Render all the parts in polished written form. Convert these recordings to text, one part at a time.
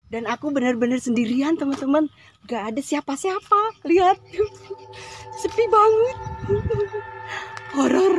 Dan aku benar-benar sendirian teman-teman. Gak ada siapa-siapa. Lihat. Sepi banget. Horor.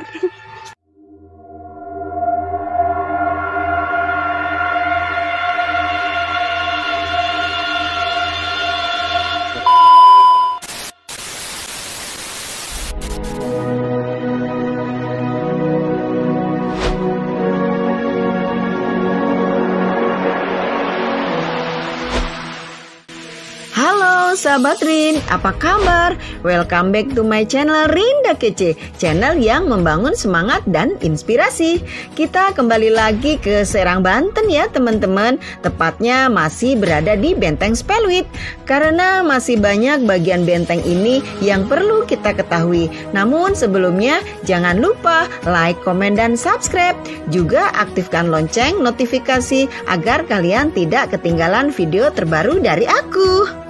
Halo sahabat Rin, apa kabar? Welcome back to my channel Rinda Kece, channel yang membangun semangat dan inspirasi. Kita kembali lagi ke Serang, Banten ya teman-teman. Tepatnya masih berada di Benteng Spellwith. Karena masih banyak bagian benteng ini yang perlu kita ketahui. Namun sebelumnya jangan lupa like, komen, dan subscribe. Juga aktifkan lonceng notifikasi agar kalian tidak ketinggalan video terbaru dari aku.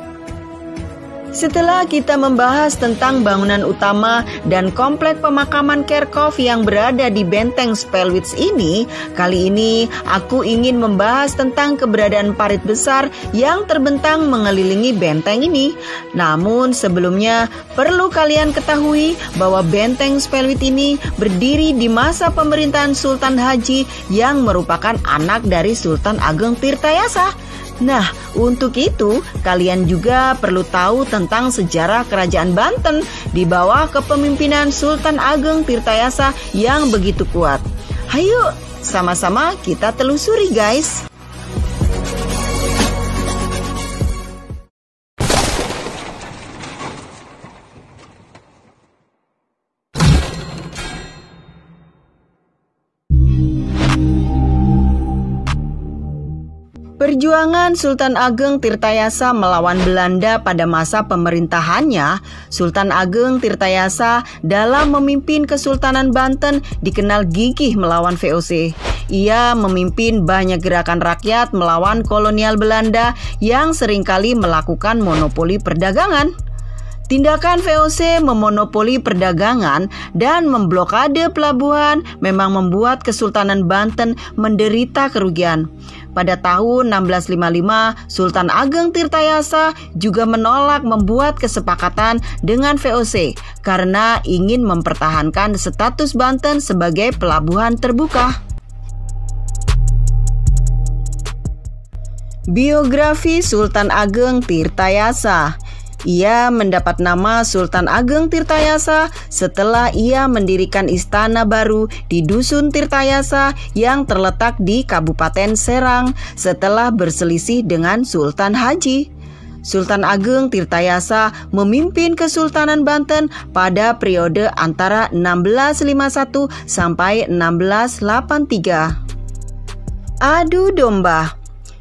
Setelah kita membahas tentang bangunan utama dan komplek pemakaman Kerkhoff yang berada di Benteng Spellwith ini, kali ini aku ingin membahas tentang keberadaan parit besar yang terbentang mengelilingi benteng ini. Namun sebelumnya perlu kalian ketahui bahwa Benteng Spellwith ini berdiri di masa pemerintahan Sultan Haji yang merupakan anak dari Sultan Ageng Tirtayasa. Nah, untuk itu kalian juga perlu tahu tentang sejarah Kerajaan Banten di bawah kepemimpinan Sultan Ageng Tirtayasa yang begitu kuat. Hayo, sama-sama kita telusuri guys. Perjuangan Sultan Ageng Tirtayasa melawan Belanda pada masa pemerintahannya, Sultan Ageng Tirtayasa dalam memimpin Kesultanan Banten dikenal gigih melawan VOC. Ia memimpin banyak gerakan rakyat melawan kolonial Belanda yang seringkali melakukan monopoli perdagangan. Tindakan VOC memonopoli perdagangan dan memblokade pelabuhan memang membuat Kesultanan Banten menderita kerugian. Pada tahun 1655, Sultan Ageng Tirtayasa juga menolak membuat kesepakatan dengan VOC karena ingin mempertahankan status Banten sebagai pelabuhan terbuka. Biografi Sultan Ageng Tirtayasa. Ia mendapat nama Sultan Ageng Tirtayasa setelah ia mendirikan istana baru di Dusun Tirtayasa yang terletak di Kabupaten Serang setelah berselisih dengan Sultan Haji. Sultan Ageng Tirtayasa memimpin Kesultanan Banten pada periode antara 1651 sampai 1683. Adu domba.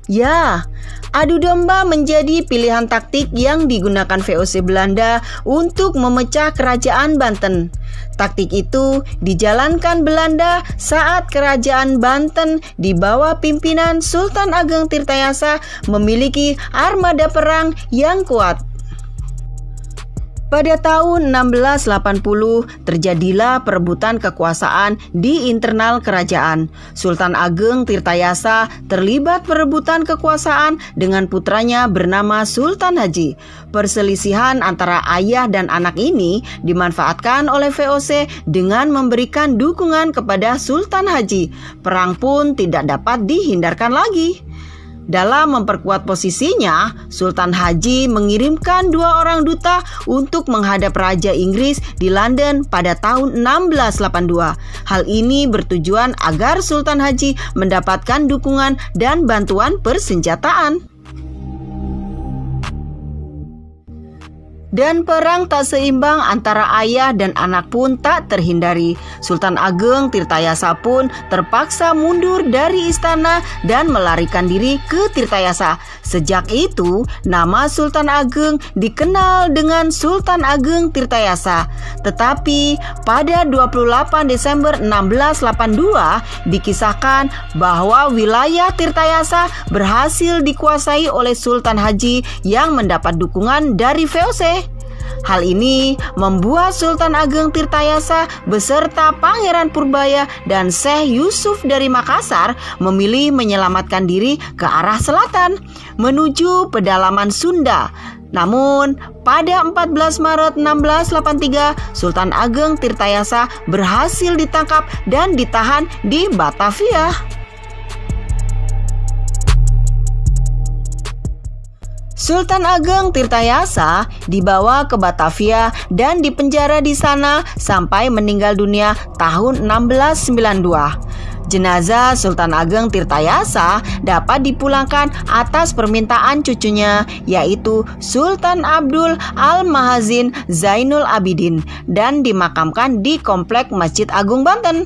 Ya, adu domba menjadi pilihan taktik yang digunakan VOC Belanda untuk memecah kerajaan Banten. Taktik itu dijalankan Belanda saat kerajaan Banten di bawah pimpinan Sultan Ageng Tirtayasa memiliki armada perang yang kuat. Pada tahun 1680 terjadilah perebutan kekuasaan di internal kerajaan. Sultan Ageng Tirtayasa terlibat perebutan kekuasaan dengan putranya bernama Sultan Haji. Perselisihan antara ayah dan anak ini dimanfaatkan oleh VOC dengan memberikan dukungan kepada Sultan Haji. Perang pun tidak dapat dihindarkan lagi. Dalam memperkuat posisinya, Sultan Haji mengirimkan 2 orang duta untuk menghadap Raja Inggris di London pada tahun 1682. Hal ini bertujuan agar Sultan Haji mendapatkan dukungan dan bantuan persenjataan. Dan perang tak seimbang antara ayah dan anak pun tak terhindari. Sultan Ageng Tirtayasa pun terpaksa mundur dari istana dan melarikan diri ke Tirtayasa. Sejak itu, nama Sultan Ageng dikenal dengan Sultan Ageng Tirtayasa. Tetapi pada 28 Desember 1682 dikisahkan bahwa wilayah Tirtayasa berhasil dikuasai oleh Sultan Haji yang mendapat dukungan dari VOC. Hal ini membuat Sultan Ageng Tirtayasa beserta Pangeran Purbaya dan Syekh Yusuf dari Makassar memilih menyelamatkan diri ke arah selatan menuju pedalaman Sunda. Namun, pada 14 Maret 1683, Sultan Ageng Tirtayasa berhasil ditangkap dan ditahan di Batavia. Sultan Ageng Tirtayasa dibawa ke Batavia dan dipenjara di sana sampai meninggal dunia tahun 1692. Jenazah Sultan Ageng Tirtayasa dapat dipulangkan atas permintaan cucunya, yaitu Sultan Abdul Al-Mahazin Zainul Abidin, dan dimakamkan di Komplek Masjid Agung Banten.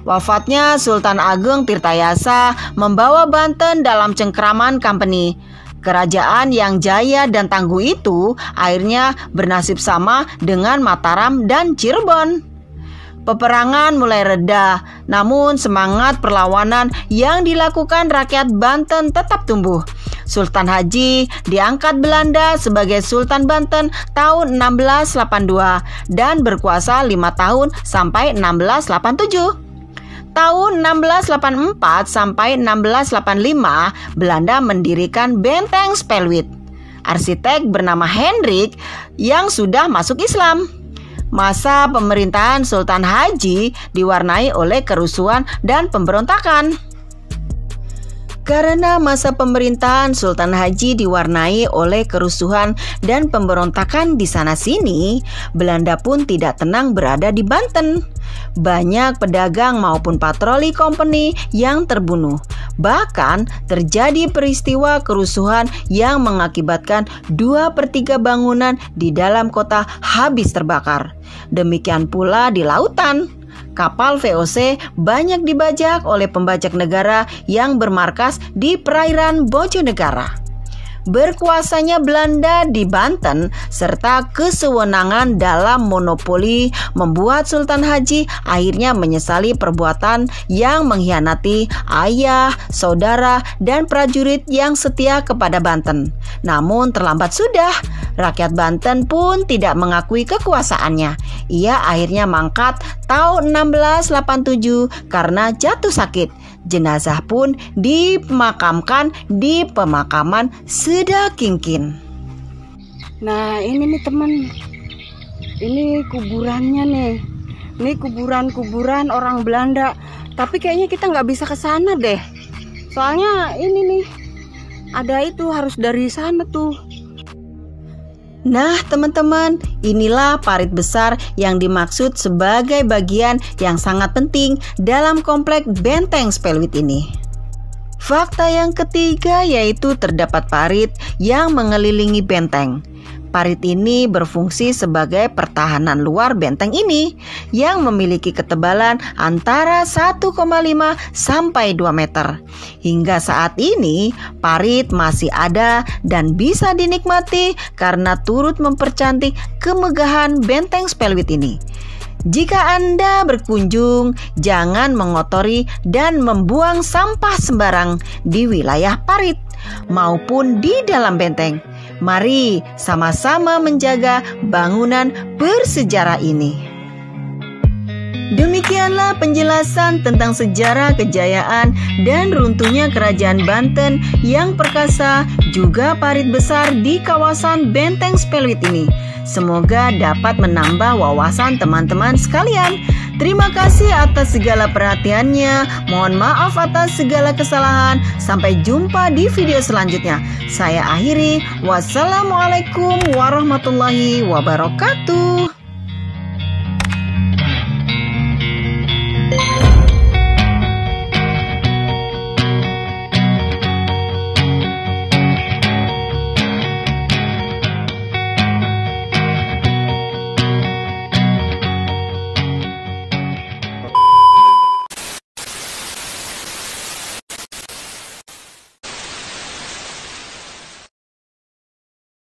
Wafatnya Sultan Ageng Tirtayasa membawa Banten dalam cengkraman Company. Kerajaan yang jaya dan tangguh itu akhirnya bernasib sama dengan Mataram dan Cirebon. Peperangan mulai reda, namun semangat perlawanan yang dilakukan rakyat Banten tetap tumbuh. Sultan Haji diangkat Belanda sebagai Sultan Banten tahun 1682 dan berkuasa 5 tahun sampai 1687. Tahun 1684 sampai 1685, Belanda mendirikan Benteng Spelwiet. Arsitek bernama Hendrik yang sudah masuk Islam. Masa pemerintahan Sultan Haji diwarnai oleh kerusuhan dan pemberontakan. Karena masa pemerintahan Sultan Haji diwarnai oleh kerusuhan dan pemberontakan di sana-sini, Belanda pun tidak tenang berada di Banten. Banyak pedagang maupun patroli company yang terbunuh. Bahkan terjadi peristiwa kerusuhan yang mengakibatkan 2/3 bangunan di dalam kota habis terbakar. Demikian pula di lautan. Kapal VOC banyak dibajak oleh pembajak negara yang bermarkas di perairan Bojonegara. Berkuasanya Belanda di Banten serta kesewenangan dalam monopoli membuat Sultan Haji akhirnya menyesali perbuatan yang mengkhianati ayah, saudara, dan prajurit yang setia kepada Banten. Namun terlambat sudah, rakyat Banten pun tidak mengakui kekuasaannya. Ia akhirnya mangkat tahun 1687 karena jatuh sakit. Jenazah pun dimakamkan di pemakaman Sedakingkin. Nah ini nih teman, ini kuburannya nih. Ini kuburan orang Belanda. Tapi kayaknya kita nggak bisa ke sana deh. Soalnya ini nih, ada itu harus dari sana tuh. Nah teman-teman, inilah parit besar yang dimaksud sebagai bagian yang sangat penting dalam komplek Benteng Spelwiet ini. Fakta yang ketiga yaitu terdapat parit yang mengelilingi benteng. Parit ini berfungsi sebagai pertahanan luar benteng ini yang memiliki ketebalan antara 1,5 sampai 2 meter. Hingga saat ini, parit masih ada dan bisa dinikmati karena turut mempercantik kemegahan Benteng Spelwiet ini. Jika Anda berkunjung, jangan mengotori dan membuang sampah sembarang di wilayah parit maupun di dalam benteng. Mari sama-sama menjaga bangunan bersejarah ini. Demikianlah penjelasan tentang sejarah kejayaan dan runtuhnya kerajaan Banten yang perkasa, juga parit besar di kawasan Benteng Spelwiet ini. Semoga dapat menambah wawasan teman-teman sekalian. Terima kasih atas segala perhatiannya. Mohon maaf atas segala kesalahan. Sampai jumpa di video selanjutnya. Saya akhiri. Wassalamualaikum warahmatullahi wabarakatuh.